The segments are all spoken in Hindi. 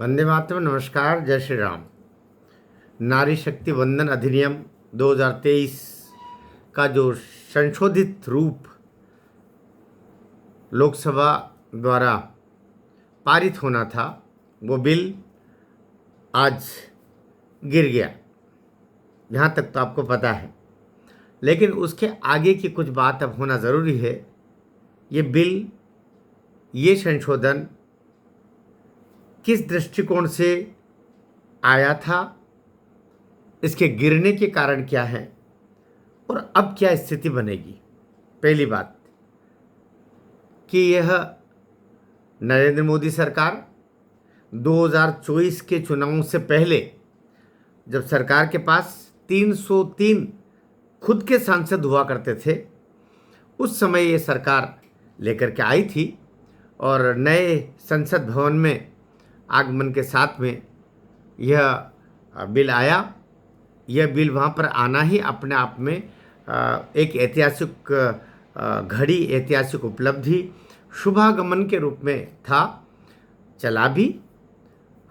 वंदे मातरम। नमस्कार, जय श्री राम। नारी शक्ति वंदन अधिनियम 2023 का जो संशोधित रूप लोकसभा द्वारा पारित होना था, वो बिल आज गिर गया। यहाँ तक तो आपको पता है, लेकिन उसके आगे की कुछ बात अब होना ज़रूरी है। ये बिल, ये संशोधन किस दृष्टिकोण से आया था, इसके गिरने के कारण क्या है और अब क्या स्थिति बनेगी। पहली बात कि यह नरेंद्र मोदी सरकार 2024 के चुनावों से पहले, जब सरकार के पास 303 खुद के सांसद हुआ करते थे, उस समय ये सरकार लेकर के आई थी और नए संसद भवन में आगमन के साथ में यह बिल आया। यह बिल वहाँ पर आना ही अपने आप में एक ऐतिहासिक घड़ी, ऐतिहासिक उपलब्धि, शुभागमन के रूप में था। चला भी,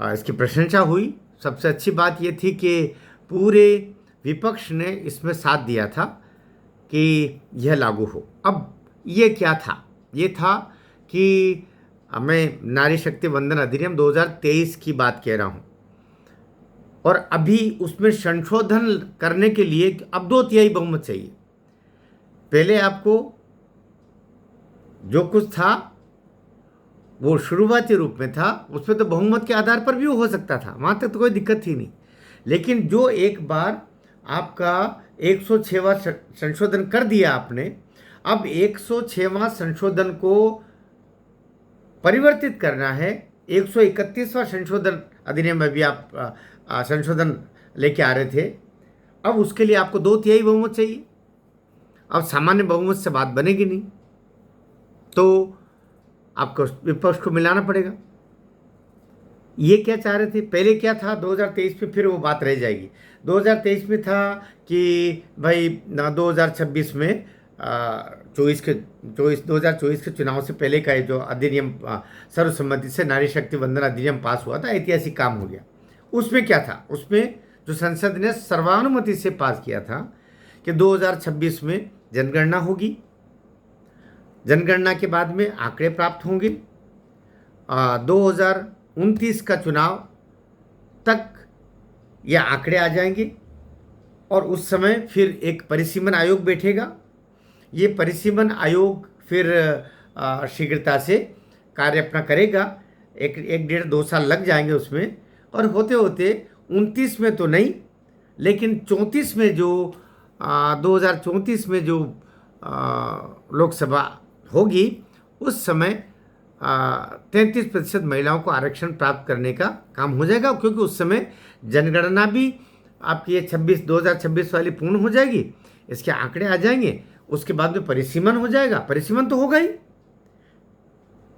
इसकी प्रशंसा हुई। सबसे अच्छी बात ये थी कि पूरे विपक्ष ने इसमें साथ दिया था कि यह लागू हो। अब ये क्या था? ये था कि मैं नारी शक्ति वंदन अधिनियम 2023 की बात कह रहा हूँ, और अभी उसमें संशोधन करने के लिए अब 2/3 बहुमत चाहिए। पहले आपको जो कुछ था वो शुरुआती रूप में था, उसमें तो बहुमत के आधार पर भी हो सकता था, वहाँ तक तो कोई दिक्कत थी नहीं। लेकिन जो एक बार आपका 106वां संशोधन कर दिया आपने, अब 106वां संशोधन को परिवर्तित करना है। 131वां संशोधन अधिनियम में भी आप संशोधन लेके आ रहे थे। अब उसके लिए आपको 2/3 बहुमत चाहिए। अब सामान्य बहुमत से बात बनेगी नहीं, तो आपको विपक्ष को मिलाना पड़ेगा। ये क्या चाह रहे थे? पहले क्या था 2023 में, फिर वो बात रह जाएगी। 2023 में था कि भाई 2026 में 2024 के चुनाव से पहले का जो अधिनियम सर्वसम्मति से नारी शक्ति वंदन अधिनियम पास हुआ था, ऐतिहासिक काम हो गया। उसमें क्या था? उसमें जो संसद ने सर्वानुमति से पास किया था कि 2026 में जनगणना होगी, जनगणना के बाद में आंकड़े प्राप्त होंगे, 2029 का चुनाव तक ये आंकड़े आ जाएंगे और उस समय फिर एक परिसीमन आयोग बैठेगा। ये परिसीमन आयोग फिर शीघ्रता से कार्य अपना करेगा। एक 1.5-2 साल लग जाएंगे उसमें, और होते होते 29 में तो नहीं, लेकिन 34 में जो 2034 में जो लोकसभा होगी, उस समय 33% महिलाओं को आरक्षण प्राप्त करने का काम हो जाएगा, क्योंकि उस समय जनगणना भी आपकी ये 2026 वाली पूर्ण हो जाएगी, इसके आंकड़े आ जाएंगे। उसके बाद में परिसीमन हो जाएगा। परिसीमन तो होगा ही,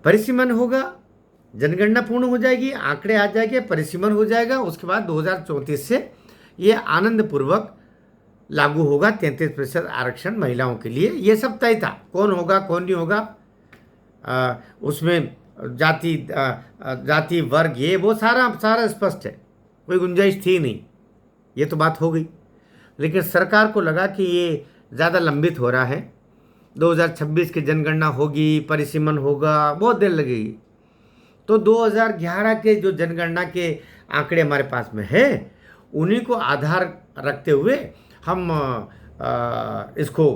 परिसीमन होगा, जनगणना पूर्ण हो जाएगी, आंकड़े आ जाएंगे, परिसीमन हो जाएगा। उसके बाद 2034 से ये आनंदपूर्वक लागू होगा 33% आरक्षण महिलाओं के लिए। ये सब तय था, कौन होगा कौन नहीं होगा, उसमें जाति वर्ग ये वो सारा स्पष्ट है, कोई गुंजाइश थी नहीं। ये तो बात हो गई। लेकिन सरकार को लगा कि ये ज़्यादा लंबित हो रहा है, 2026 की जनगणना होगी, परिसीमन होगा, बहुत देर लगेगी। तो 2011 के जो जनगणना के आंकड़े हमारे पास में है, उन्हीं को आधार रखते हुए हम इसको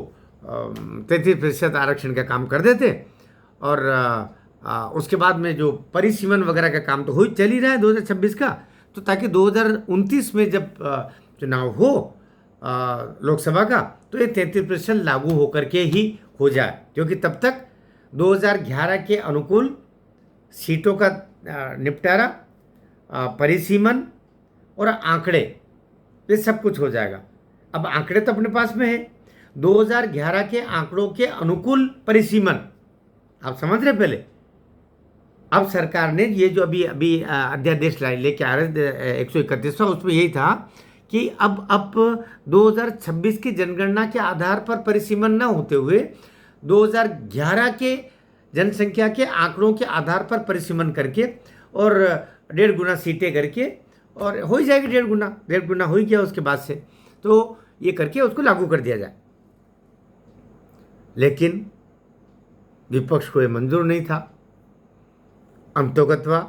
33% आरक्षण का काम कर देते, और उसके बाद में जो परिसीमन वगैरह का काम तो हो चल ही रहा है 2026 का, तो ताकि 2029 में जब चुनाव हो लोकसभा का, तो ये 33% लागू होकर के ही हो जाए, क्योंकि तब तक 2011 के अनुकूल सीटों का निपटारा, परिसीमन और आंकड़े, ये सब कुछ हो जाएगा। अब आंकड़े तो अपने पास में है, 2011 के आंकड़ों के अनुकूल परिसीमन, आप समझ रहे। पहले अब सरकार ने ये जो अभी अध्यादेश लेके आ रहे 131वां, उसमें यही था कि अब 2026 की जनगणना के आधार पर परिसीमन न होते हुए 2011 के जनसंख्या के आंकड़ों के आधार पर परिसीमन करके और 1.5 गुना सीटें करके, और हो ही जाएगी 1.5 गुना हो ही गया उसके बाद से, तो ये करके उसको लागू कर दिया जाए। लेकिन विपक्ष को ये मंजूर नहीं था। अंतोगत्वा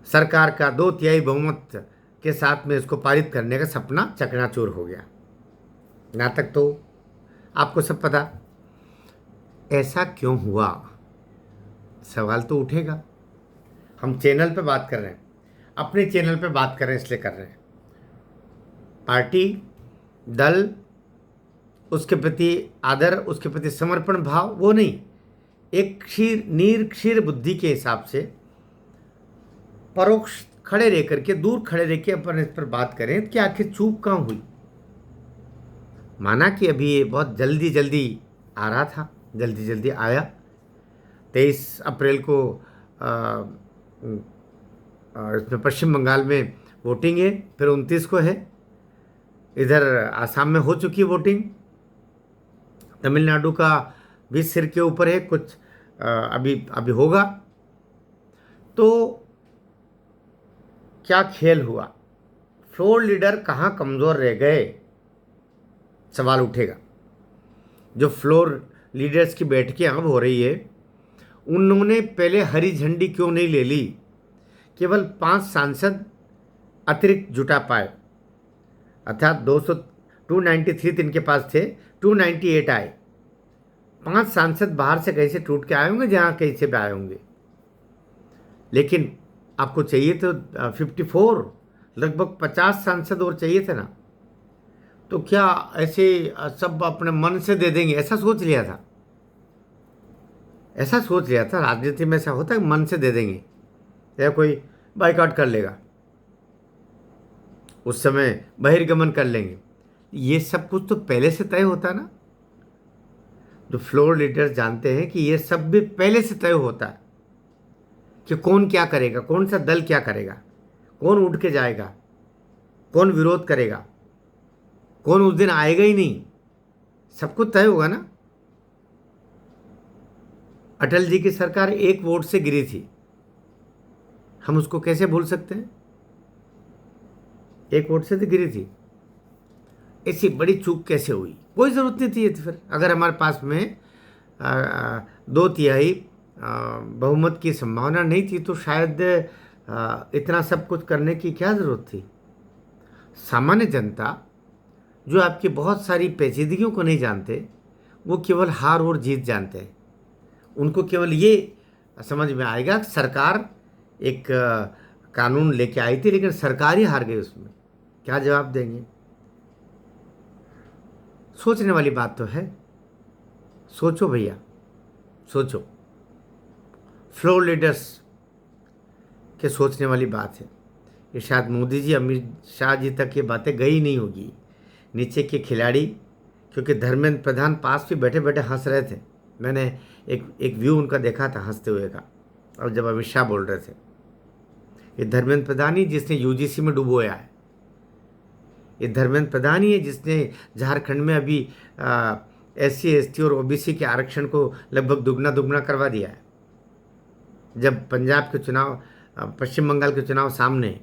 सरकार का 2/3 बहुमत के साथ में इसको पारित करने का सपना चकनाचूर हो गया। यहाँ तक तो आपको सब पता। ऐसा क्यों हुआ, सवाल तो उठेगा। हम चैनल पे बात कर रहे हैं, अपने चैनल पे बात कर रहे हैं, इसलिए कर रहे हैं। पार्टी, दल, उसके प्रति आदर, उसके प्रति समर्पण भाव, वो नहीं, एक क्षीर बुद्धि के हिसाब से परोक्ष खड़े रह करके, दूर खड़े रह के अपन इस पर बात करें कि आखिर चूक कहाँ हुई। माना कि अभी ये बहुत जल्दी जल्दी आ रहा था, जल्दी जल्दी आया। 23 अप्रैल को इसमें पश्चिम बंगाल में वोटिंग है, फिर 29 को है। इधर आसाम में हो चुकी है वोटिंग, तमिलनाडु का भी सिर के ऊपर है, कुछ अभी अभी होगा। तो क्या खेल हुआ, फ्लोर लीडर कहाँ कमज़ोर रह गए, सवाल उठेगा। जो फ्लोर लीडर्स की बैठकें अब हो रही है, उन्होंने पहले हरी झंडी क्यों नहीं ले ली। केवल 5 सांसद अतिरिक्त जुटा पाए, अर्थात 293 इनके पास थे, 298 आए। 5 सांसद बाहर से कहीं से टूट के आए होंगे, जहाँ कहीं से भी आए होंगे। लेकिन आपको चाहिए तो 54, लगभग 50 सांसद और चाहिए थे ना। तो क्या ऐसे सब अपने मन से दे देंगे, ऐसा सोच लिया था? ऐसा सोच लिया था, राजनीति में ऐसा होता है, मन से दे देंगे या कोई बाइकआउट कर लेगा, उस समय बहिर्गमन कर लेंगे। ये सब कुछ तो पहले से तय होता ना। जो फ्लोर लीडर्स जानते हैं कि ये सब भी पहले से तय होता है कि कौन क्या करेगा, कौन सा दल क्या करेगा, कौन उठ के जाएगा, कौन विरोध करेगा, कौन उस दिन आएगा ही नहीं, सब कुछ तय होगा ना। अटल जी की सरकार 1 वोट से गिरी थी, हम उसको कैसे भूल सकते हैं? 1 वोट से तो गिरी थी। ऐसी बड़ी चूक कैसे हुई? कोई ज़रूरत नहीं थी। फिर अगर हमारे पास में 2/3 बहुमत की संभावना नहीं थी, तो शायद इतना सब कुछ करने की क्या ज़रूरत थी। सामान्य जनता जो आपकी बहुत सारी पेचीदगियों को नहीं जानते, वो केवल हार और जीत जानते हैं। उनको केवल ये समझ में आएगा, सरकार एक कानून लेके आई थी, लेकिन सरकार ही हार गई, उसमें क्या जवाब देंगे? सोचने वाली बात तो है। सोचो भैया, सोचो। फ्लोर लीडर्स के सोचने वाली बात है। ये शायद मोदी जी, अमित शाह जी तक ये बातें गई नहीं होगी, नीचे के खिलाड़ी। क्योंकि धर्मेंद्र प्रधान पास भी बैठे बैठे हंस रहे थे। मैंने एक व्यू उनका देखा था हंसते हुए का, और जब अमित शाह बोल रहे थे, ये धर्मेंद्र प्रधान ही जिसने यूजीसी में डुबोया है। ये धर्मेंद्र प्रधान ही है जिसने झारखंड में अभी SC ST और OBC के आरक्षण को लगभग दुगना करवा दिया है। जब पंजाब के चुनाव, पश्चिम बंगाल के चुनाव सामने,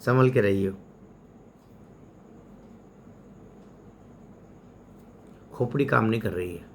संभल के रहिए। खोपड़ी काम नहीं कर रही है।